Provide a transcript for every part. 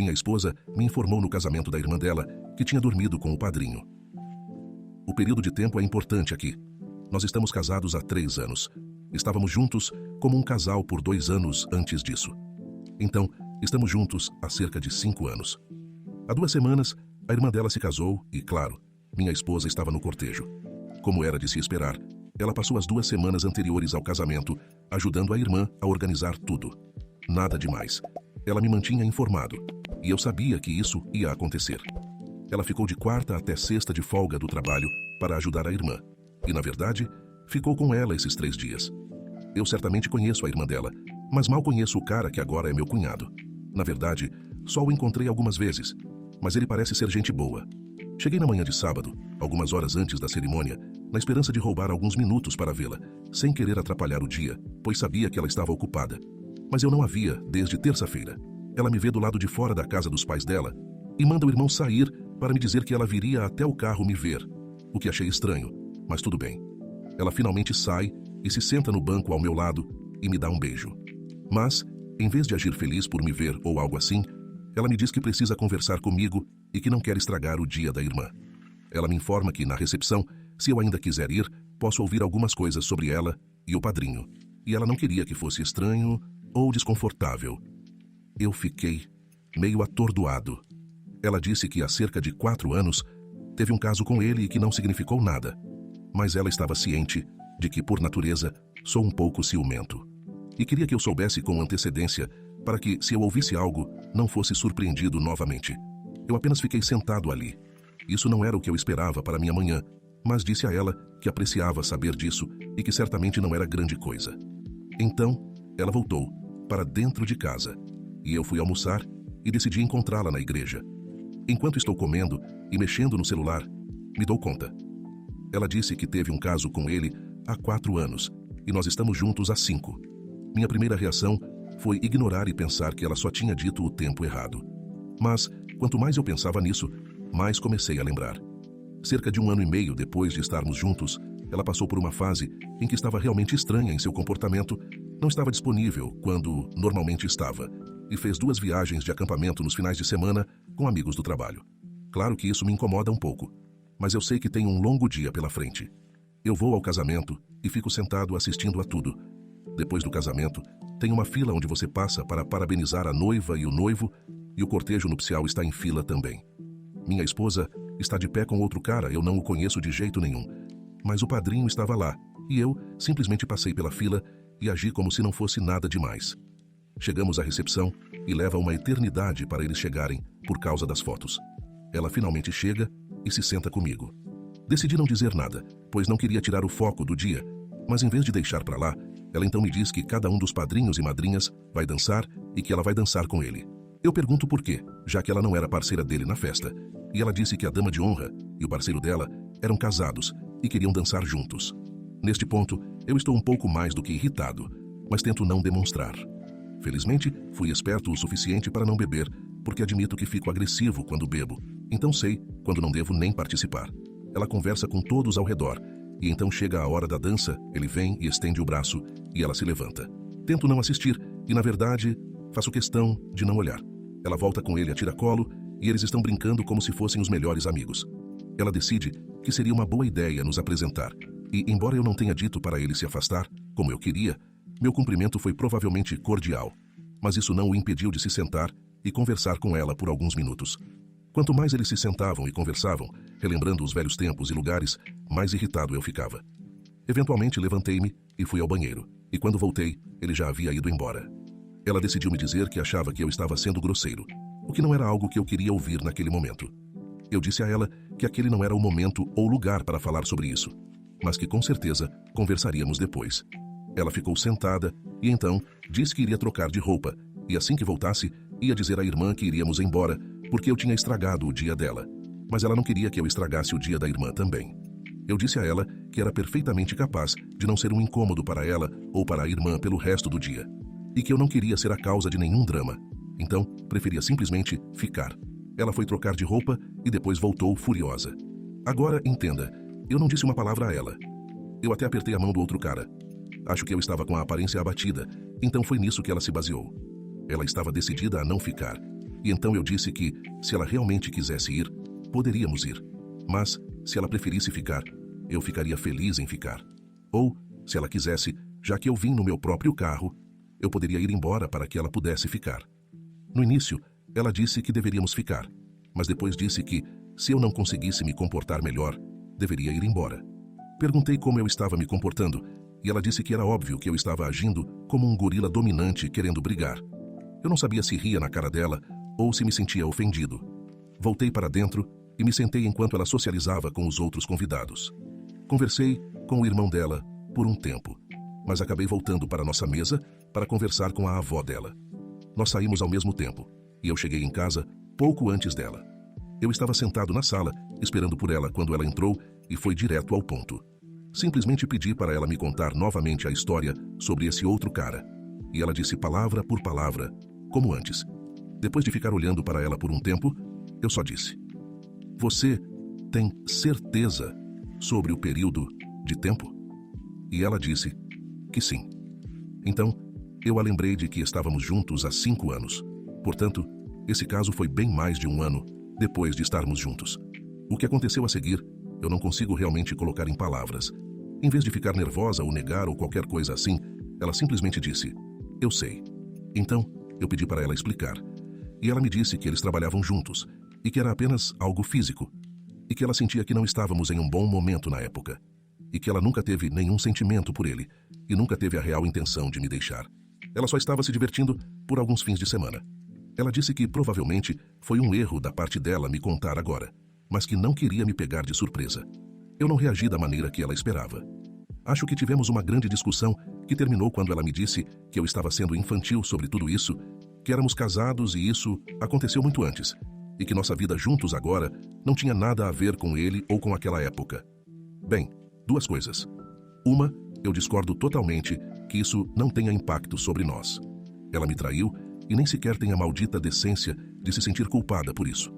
Minha esposa me informou no casamento da irmã dela que tinha dormido com o padrinho. O período de tempo é importante aqui. Nós estamos casados há 3 anos. Estávamos juntos como um casal por 2 anos antes disso. Então, estamos juntos há cerca de 5 anos. Há 2 semanas, a irmã dela se casou e, claro, minha esposa estava no cortejo. Como era de se esperar, ela passou as 2 semanas anteriores ao casamento ajudando a irmã a organizar tudo. Nada demais. Ela me mantinha informado, e eu sabia que isso ia acontecer. Ela ficou de quarta até sexta de folga do trabalho para ajudar a irmã, e, na verdade, ficou com ela esses 3 dias. Eu certamente conheço a irmã dela, mas mal conheço o cara que agora é meu cunhado. Na verdade, só o encontrei algumas vezes, mas ele parece ser gente boa. Cheguei na manhã de sábado, algumas horas antes da cerimônia, na esperança de roubar alguns minutos para vê-la, sem querer atrapalhar o dia, pois sabia que ela estava ocupada. Mas eu não a via desde terça-feira. Ela me vê do lado de fora da casa dos pais dela e manda o irmão sair para me dizer que ela viria até o carro me ver, o que achei estranho, mas tudo bem. Ela finalmente sai e se senta no banco ao meu lado e me dá um beijo. Mas, em vez de agir feliz por me ver ou algo assim, ela me diz que precisa conversar comigo e que não quer estragar o dia da irmã. Ela me informa que, na recepção, se eu ainda quiser ir, posso ouvir algumas coisas sobre ela e o padrinho. E ela não queria que fosse estranho ou desconfortável. Eu fiquei meio atordoado. Ela disse que há cerca de 4 anos teve um caso com ele e que não significou nada. Mas ela estava ciente de que, por natureza, sou um pouco ciumento. E queria que eu soubesse com antecedência para que, se eu ouvisse algo, não fosse surpreendido novamente. Eu apenas fiquei sentado ali. Isso não era o que eu esperava para minha manhã, mas disse a ela que apreciava saber disso e que certamente não era grande coisa. Então, ela voltou para dentro de casa e eu fui almoçar e decidi encontrá-la na igreja. Enquanto estou comendo e mexendo no celular, me dou conta. Ela disse que teve um caso com ele há 4 anos e nós estamos juntos há 5. Minha primeira reação foi ignorar e pensar que ela só tinha dito o tempo errado. Mas, quanto mais eu pensava nisso, mais comecei a lembrar. Cerca de 1 ano e meio depois de estarmos juntos, ela passou por uma fase em que estava realmente estranha em seu comportamento, não estava disponível quando normalmente estava, e fez 2 viagens de acampamento nos finais de semana com amigos do trabalho. Claro que isso me incomoda um pouco, mas eu sei que tenho um longo dia pela frente. Eu vou ao casamento e fico sentado assistindo a tudo. Depois do casamento, tem uma fila onde você passa para parabenizar a noiva e o noivo, e o cortejo nupcial está em fila também. Minha esposa está de pé com outro cara, eu não o conheço de jeito nenhum, mas o padrinho estava lá, e eu simplesmente passei pela fila e agi como se não fosse nada demais. Chegamos à recepção e leva uma eternidade para eles chegarem por causa das fotos. Ela finalmente chega e se senta comigo. Decidi não dizer nada, pois não queria tirar o foco do dia, mas em vez de deixar para lá, ela então me diz que cada um dos padrinhos e madrinhas vai dançar e que ela vai dançar com ele. Eu pergunto por quê, já que ela não era parceira dele na festa, e ela disse que a dama de honra e o parceiro dela eram casados e queriam dançar juntos. Neste ponto, eu estou um pouco mais do que irritado, mas tento não demonstrar. Felizmente, fui esperto o suficiente para não beber, porque admito que fico agressivo quando bebo, então sei quando não devo nem participar. Ela conversa com todos ao redor, e então chega a hora da dança, ele vem e estende o braço, e ela se levanta. Tento não assistir, e na verdade, faço questão de não olhar. Ela volta com ele a tiracolo, e eles estão brincando como se fossem os melhores amigos. Ela decide que seria uma boa ideia nos apresentar, e embora eu não tenha dito para ele se afastar, como eu queria, meu cumprimento foi provavelmente cordial, mas isso não o impediu de se sentar e conversar com ela por alguns minutos. Quanto mais eles se sentavam e conversavam, relembrando os velhos tempos e lugares, mais irritado eu ficava. Eventualmente levantei-me e fui ao banheiro, e quando voltei, ele já havia ido embora. Ela decidiu me dizer que achava que eu estava sendo grosseiro, o que não era algo que eu queria ouvir naquele momento. Eu disse a ela que aquele não era o momento ou lugar para falar sobre isso, mas que com certeza conversaríamos depois. Ela ficou sentada e então disse que iria trocar de roupa, e assim que voltasse, ia dizer à irmã que iríamos embora, porque eu tinha estragado o dia dela. Mas ela não queria que eu estragasse o dia da irmã também. Eu disse a ela que era perfeitamente capaz de não ser um incômodo para ela ou para a irmã pelo resto do dia, e que eu não queria ser a causa de nenhum drama. Então, preferia simplesmente ficar. Ela foi trocar de roupa e depois voltou furiosa. Agora, entenda, eu não disse uma palavra a ela. Eu até apertei a mão do outro cara. Acho que eu estava com a aparência abatida, então foi nisso que ela se baseou. Ela estava decidida a não ficar. E então eu disse que, se ela realmente quisesse ir, poderíamos ir. Mas, se ela preferisse ficar, eu ficaria feliz em ficar. Ou, se ela quisesse, já que eu vim no meu próprio carro, eu poderia ir embora para que ela pudesse ficar. No início, ela disse que deveríamos ficar, mas depois disse que, se eu não conseguisse me comportar melhor, deveria ir embora. Perguntei como eu estava me comportando, e ela disse que era óbvio que eu estava agindo como um gorila dominante querendo brigar. Eu não sabia se ria na cara dela ou se me sentia ofendido. Voltei para dentro e me sentei enquanto ela socializava com os outros convidados. Conversei com o irmão dela por um tempo, mas acabei voltando para nossa mesa para conversar com a avó dela. Nós saímos ao mesmo tempo, e eu cheguei em casa pouco antes dela. Eu estava sentado na sala, esperando por ela quando ela entrou e foi direto ao ponto. Simplesmente pedi para ela me contar novamente a história sobre esse outro cara, e ela disse palavra por palavra, como antes. Depois de ficar olhando para ela por um tempo, eu só disse: "Você tem certeza sobre o período de tempo?" E ela disse que sim. Então, eu a lembrei de que estávamos juntos há 5 anos. Portanto, esse caso foi bem mais de 1 ano depois de estarmos juntos. O que aconteceu a seguir, eu não consigo realmente colocar em palavras. Em vez de ficar nervosa ou negar ou qualquer coisa assim, ela simplesmente disse: "Eu sei." Então, eu pedi para ela explicar. E ela me disse que eles trabalhavam juntos e que era apenas algo físico. E que ela sentia que não estávamos em um bom momento na época. E que ela nunca teve nenhum sentimento por ele e nunca teve a real intenção de me deixar. Ela só estava se divertindo por alguns fins de semana. Ela disse que provavelmente foi um erro da parte dela me contar agora, mas que não queria me pegar de surpresa. Eu não reagi da maneira que ela esperava. Acho que tivemos uma grande discussão que terminou quando ela me disse que eu estava sendo infantil sobre tudo isso, que éramos casados e isso aconteceu muito antes, e que nossa vida juntos agora não tinha nada a ver com ele ou com aquela época. Bem, 2 coisas. Uma, eu discordo totalmente que isso não tenha impacto sobre nós. Ela me traiu e nem sequer tem a maldita decência de se sentir culpada por isso.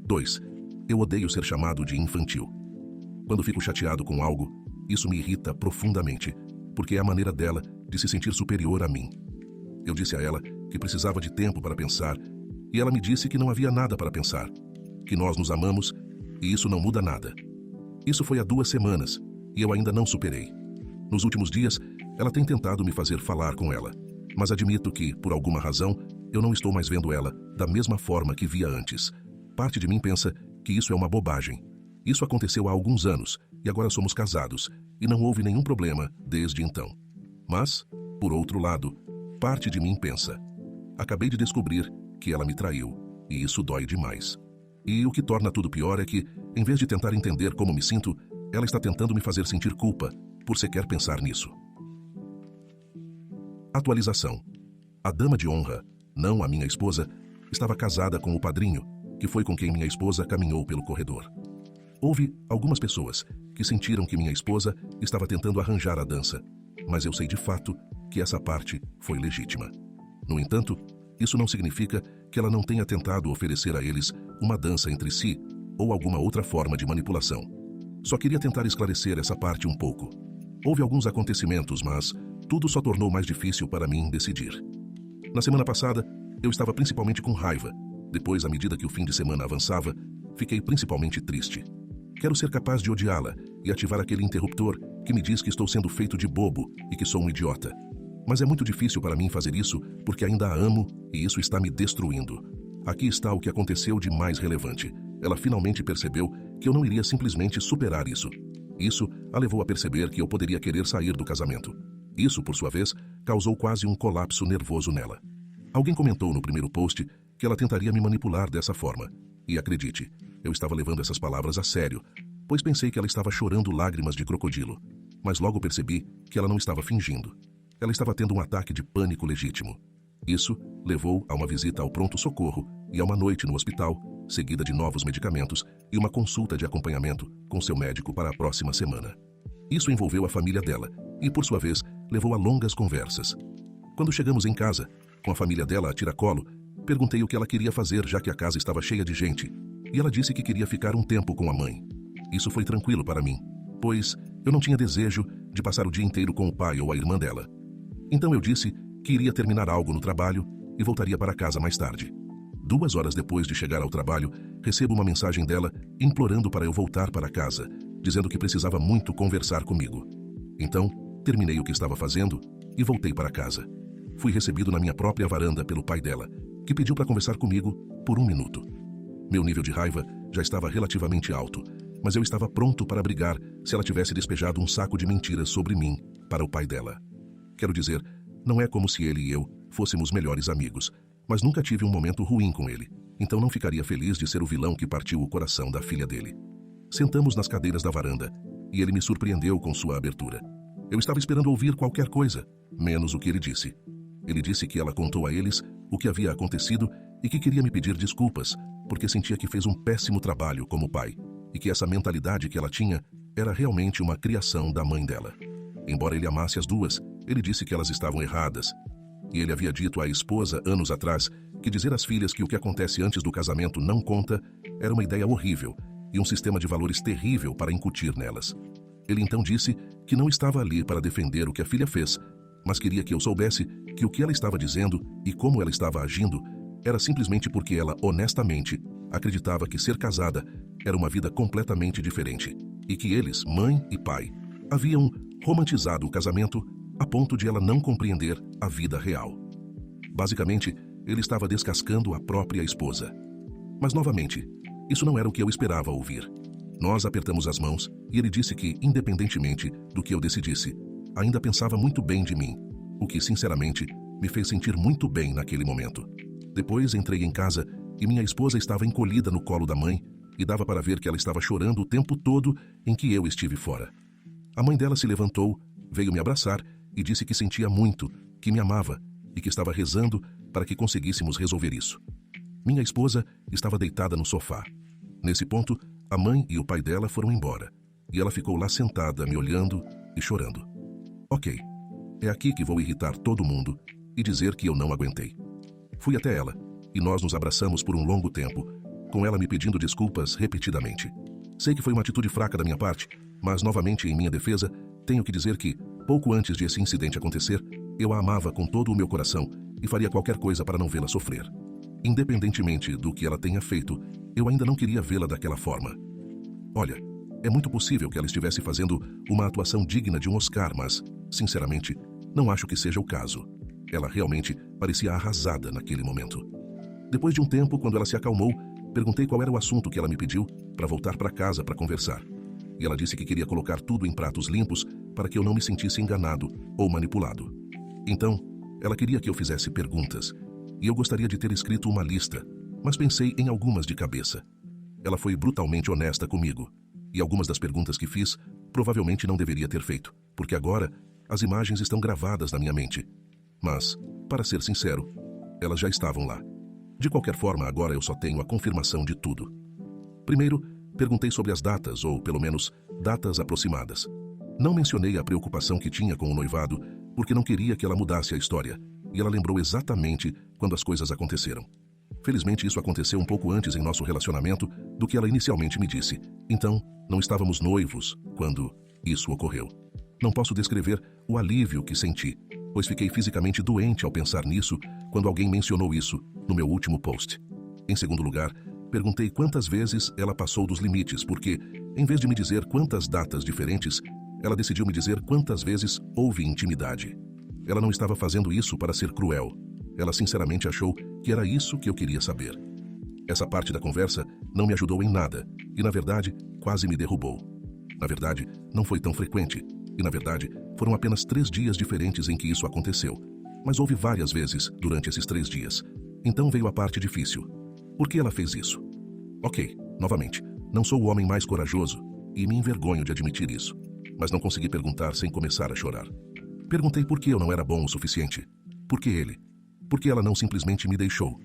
2, eu odeio ser chamado de infantil. Quando fico chateado com algo, isso me irrita profundamente, porque é a maneira dela de se sentir superior a mim. Eu disse a ela que precisava de tempo para pensar, e ela me disse que não havia nada para pensar, que nós nos amamos e isso não muda nada. Isso foi há 2 semanas, e eu ainda não superei. Nos últimos dias, ela tem tentado me fazer falar com ela, mas admito que, por alguma razão, eu não estou mais vendo ela da mesma forma que via antes. Parte de mim pensa que isso é uma bobagem. Isso aconteceu há alguns anos, e agora somos casados, e não houve nenhum problema desde então. Mas, por outro lado, parte de mim pensa: acabei de descobrir que ela me traiu, e isso dói demais. E o que torna tudo pior é que, em vez de tentar entender como me sinto, ela está tentando me fazer sentir culpa por sequer pensar nisso. Atualização. A dama de honra, não a minha esposa, estava casada com o padrinho, que foi com quem minha esposa caminhou pelo corredor. Houve algumas pessoas que sentiram que minha esposa estava tentando arranjar a dança, mas eu sei de fato que essa parte foi legítima. No entanto, isso não significa que ela não tenha tentado oferecer a eles uma dança entre si ou alguma outra forma de manipulação. Só queria tentar esclarecer essa parte um pouco. Houve alguns acontecimentos, mas tudo só tornou mais difícil para mim decidir. Na semana passada, eu estava principalmente com raiva. Depois, à medida que o fim de semana avançava, fiquei principalmente triste. Quero ser capaz de odiá-la e ativar aquele interruptor que me diz que estou sendo feito de bobo e que sou um idiota. Mas é muito difícil para mim fazer isso porque ainda a amo e isso está me destruindo. Aqui está o que aconteceu de mais relevante. Ela finalmente percebeu que eu não iria simplesmente superar isso. Isso a levou a perceber que eu poderia querer sair do casamento. Isso, por sua vez, causou quase um colapso nervoso nela. Alguém comentou no primeiro post que ela tentaria me manipular dessa forma. E acredite, eu estava levando essas palavras a sério, pois pensei que ela estava chorando lágrimas de crocodilo. Mas logo percebi que ela não estava fingindo. Ela estava tendo um ataque de pânico legítimo. Isso levou a uma visita ao pronto-socorro e a uma noite no hospital, seguida de novos medicamentos e uma consulta de acompanhamento com seu médico para a próxima semana. Isso envolveu a família dela e, por sua vez, levou a longas conversas. Quando chegamos em casa, com a família dela a tiracolo, perguntei o que ela queria fazer já que a casa estava cheia de gente, e ela disse que queria ficar um tempo com a mãe. Isso foi tranquilo para mim, pois eu não tinha desejo de passar o dia inteiro com o pai ou a irmã dela. Então eu disse que iria terminar algo no trabalho e voltaria para casa mais tarde. 2 horas depois de chegar ao trabalho, recebo uma mensagem dela implorando para eu voltar para casa, dizendo que precisava muito conversar comigo. Então, terminei o que estava fazendo e voltei para casa. Fui recebido na minha própria varanda pelo pai dela, que pediu para conversar comigo por 1 minuto. Meu nível de raiva já estava relativamente alto, mas eu estava pronto para brigar se ela tivesse despejado um saco de mentiras sobre mim para o pai dela. Quero dizer, não é como se ele e eu fôssemos melhores amigos, mas nunca tive um momento ruim com ele, então não ficaria feliz de ser o vilão que partiu o coração da filha dele. Sentamos nas cadeiras da varanda e ele me surpreendeu com sua abertura. Eu estava esperando ouvir qualquer coisa, menos o que ele disse. Ele disse que ela contou a eles o que havia acontecido e que queria me pedir desculpas, porque sentia que fez um péssimo trabalho como pai, e que essa mentalidade que ela tinha era realmente uma criação da mãe dela. Embora ele amasse as duas, ele disse que elas estavam erradas. E ele havia dito à esposa anos atrás que dizer às filhas que o que acontece antes do casamento não conta era uma ideia horrível e um sistema de valores terrível para incutir nelas. Ele então disse que não estava ali para defender o que a filha fez, mas queria que eu soubesse que o que ela estava dizendo e como ela estava agindo era simplesmente porque ela, honestamente, acreditava que ser casada era uma vida completamente diferente e que eles, mãe e pai, haviam romantizado o casamento a ponto de ela não compreender a vida real. Basicamente, ele estava descascando a própria esposa. Mas, novamente, isso não era o que eu esperava ouvir. Nós apertamos as mãos e ele disse que, independentemente do que eu decidisse, ainda pensava muito bem de mim, o que, sinceramente, me fez sentir muito bem naquele momento. Depois entrei em casa e minha esposa estava encolhida no colo da mãe e dava para ver que ela estava chorando o tempo todo em que eu estive fora. A mãe dela se levantou, veio me abraçar e disse que sentia muito, que me amava e que estava rezando para que conseguíssemos resolver isso. Minha esposa estava deitada no sofá. Nesse ponto, a mãe e o pai dela foram embora e ela ficou lá sentada me olhando e chorando. Ok, é aqui que vou irritar todo mundo e dizer que eu não aguentei. Fui até ela e nós nos abraçamos por um longo tempo, com ela me pedindo desculpas repetidamente. Sei que foi uma atitude fraca da minha parte, mas novamente em minha defesa, tenho que dizer que, pouco antes de esse incidente acontecer, eu a amava com todo o meu coração e faria qualquer coisa para não vê-la sofrer. Independentemente do que ela tenha feito, eu ainda não queria vê-la daquela forma. Olha, é muito possível que ela estivesse fazendo uma atuação digna de um Oscar, mas, sinceramente, não acho que seja o caso. Ela realmente parecia arrasada naquele momento. Depois de um tempo, quando ela se acalmou, perguntei qual era o assunto que ela me pediu para voltar para casa para conversar. E ela disse que queria colocar tudo em pratos limpos para que eu não me sentisse enganado ou manipulado. Então, ela queria que eu fizesse perguntas, e eu gostaria de ter escrito uma lista, mas pensei em algumas de cabeça. Ela foi brutalmente honesta comigo, e algumas das perguntas que fiz provavelmente não deveria ter feito, porque agora as imagens estão gravadas na minha mente. Mas, para ser sincero, elas já estavam lá. De qualquer forma, agora eu só tenho a confirmação de tudo. Primeiro, perguntei sobre as datas, ou pelo menos, datas aproximadas. Não mencionei a preocupação que tinha com o noivado, porque não queria que ela mudasse a história, e ela lembrou exatamente quando as coisas aconteceram. Felizmente, isso aconteceu um pouco antes em nosso relacionamento do que ela inicialmente me disse. Então, não estávamos noivos quando isso ocorreu. Não posso descrever o alívio que senti, pois fiquei fisicamente doente ao pensar nisso quando alguém mencionou isso no meu último post. Em segundo lugar, perguntei quantas vezes ela passou dos limites, porque, em vez de me dizer quantas datas diferentes, ela decidiu me dizer quantas vezes houve intimidade. Ela não estava fazendo isso para ser cruel. Ela sinceramente achou que era isso que eu queria saber. Essa parte da conversa não me ajudou em nada e, na verdade, quase me derrubou. Na verdade, não foi tão frequente e, na verdade, foram apenas 3 dias diferentes em que isso aconteceu. Mas houve várias vezes durante esses 3 dias. Então veio a parte difícil. Por que ela fez isso? Ok, novamente, não sou o homem mais corajoso e me envergonho de admitir isso, mas não consegui perguntar sem começar a chorar. Perguntei por que eu não era bom o suficiente. Por que ele? Por que ela não simplesmente me deixou?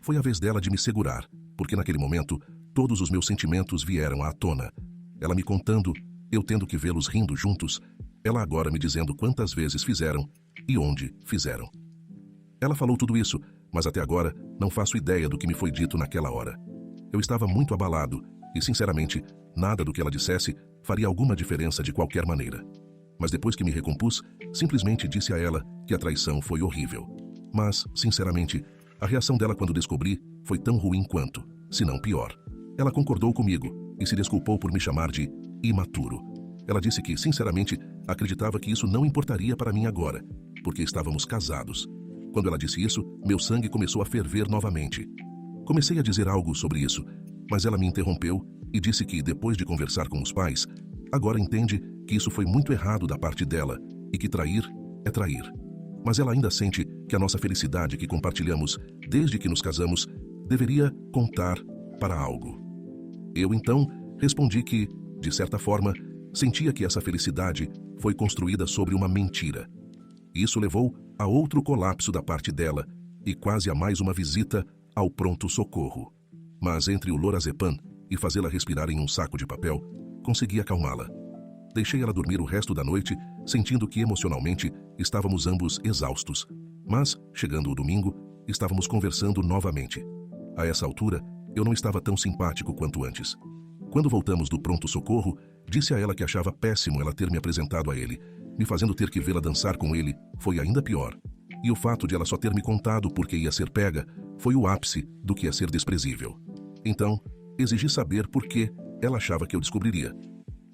Foi a vez dela de me segurar, porque naquele momento todos os meus sentimentos vieram à tona. Ela me contando, eu tendo que vê-los rindo juntos, ela agora me dizendo quantas vezes fizeram e onde fizeram. Ela falou tudo isso, mas até agora não faço ideia do que me foi dito naquela hora. Eu estava muito abalado e, sinceramente, nada do que ela dissesse faria alguma diferença de qualquer maneira. Mas depois que me recompus, simplesmente disse a ela que a traição foi horrível. Mas, sinceramente, a reação dela quando descobri foi tão ruim quanto, se não pior. Ela concordou comigo e se desculpou por me chamar de imaturo. Ela disse que, sinceramente, acreditava que isso não importaria para mim agora, porque estávamos casados. Quando ela disse isso, meu sangue começou a ferver novamente. Comecei a dizer algo sobre isso, mas ela me interrompeu e disse que, depois de conversar com os pais, agora entende que isso foi muito errado da parte dela e que trair é trair. Mas ela ainda sente que a nossa felicidade que compartilhamos desde que nos casamos deveria contar para algo. Eu, então, respondi que, de certa forma, sentia que essa felicidade foi construída sobre uma mentira. Isso levou a outro colapso da parte dela e quase a mais uma visita ao pronto-socorro. Mas entre o lorazepam e fazê-la respirar em um saco de papel, consegui acalmá-la. Deixei ela dormir o resto da noite, sentindo que emocionalmente estávamos ambos exaustos. Mas, chegando o domingo, estávamos conversando novamente. A essa altura, eu não estava tão simpático quanto antes. Quando voltamos do pronto-socorro, disse a ela que achava péssimo ela ter me apresentado a ele. Me fazendo ter que vê-la dançar com ele foi ainda pior. E o fato de ela só ter me contado porque ia ser pega foi o ápice do que é ser desprezível. Então, exigi saber por que ela achava que eu descobriria.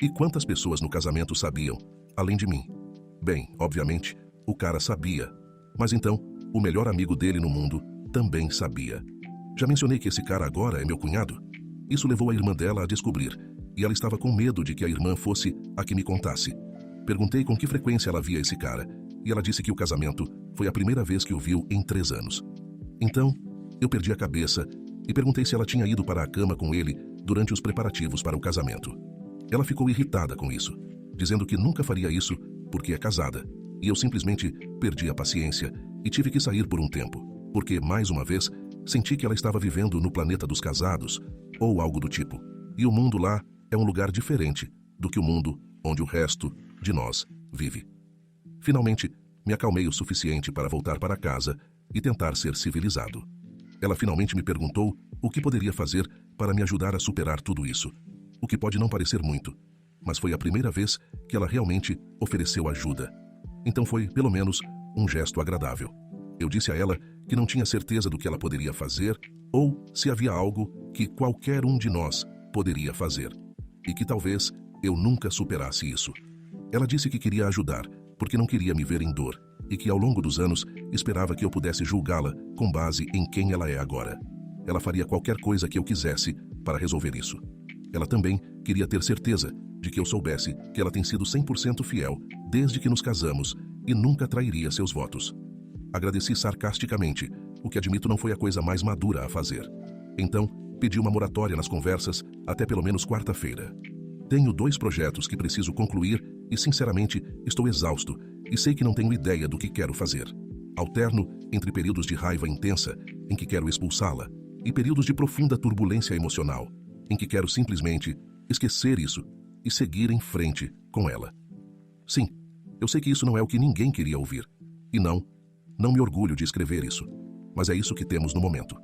E quantas pessoas no casamento sabiam, além de mim? Bem, obviamente, o cara sabia. Mas então, o melhor amigo dele no mundo também sabia. Já mencionei que esse cara agora é meu cunhado? Isso levou a irmã dela a descobrir, e ela estava com medo de que a irmã fosse a que me contasse. Perguntei com que frequência ela via esse cara, e ela disse que o casamento foi a primeira vez que o viu em 3 anos. Então, eu perdi a cabeça e perguntei se ela tinha ido para a cama com ele durante os preparativos para o casamento. Ela ficou irritada com isso, dizendo que nunca faria isso porque é casada, e eu simplesmente perdi a paciência e tive que sair por um tempo, porque, mais uma vez, senti que ela estava vivendo no planeta dos casados, ou algo do tipo, e o mundo lá é um lugar diferente do que o mundo onde o resto de nós vive. Finalmente, me acalmei o suficiente para voltar para casa e tentar ser civilizado. Ela finalmente me perguntou o que poderia fazer para me ajudar a superar tudo isso, o que pode não parecer muito, mas foi a primeira vez que ela realmente ofereceu ajuda. Então foi, pelo menos, um gesto agradável. Eu disse a ela que não tinha certeza do que ela poderia fazer ou se havia algo que qualquer um de nós poderia fazer, e que talvez eu nunca superasse isso. Ela disse que queria ajudar, porque não queria me ver em dor, e que ao longo dos anos esperava que eu pudesse julgá-la com base em quem ela é agora. Ela faria qualquer coisa que eu quisesse para resolver isso. Ela também queria ter certeza de que eu soubesse que ela tem sido 100% fiel desde que nos casamos e nunca trairia seus votos. Agradeci sarcasticamente, o que admito não foi a coisa mais madura a fazer. Então, pedi uma moratória nas conversas até pelo menos quarta-feira. Tenho 2 projetos que preciso concluir e, sinceramente, estou exausto e sei que não tenho ideia do que quero fazer. Alterno entre períodos de raiva intensa, em que quero expulsá-la, e períodos de profunda turbulência emocional, em que quero simplesmente esquecer isso e seguir em frente com ela. Sim, eu sei que isso não é o que ninguém queria ouvir. E não me orgulho de escrever isso, mas é isso que temos no momento.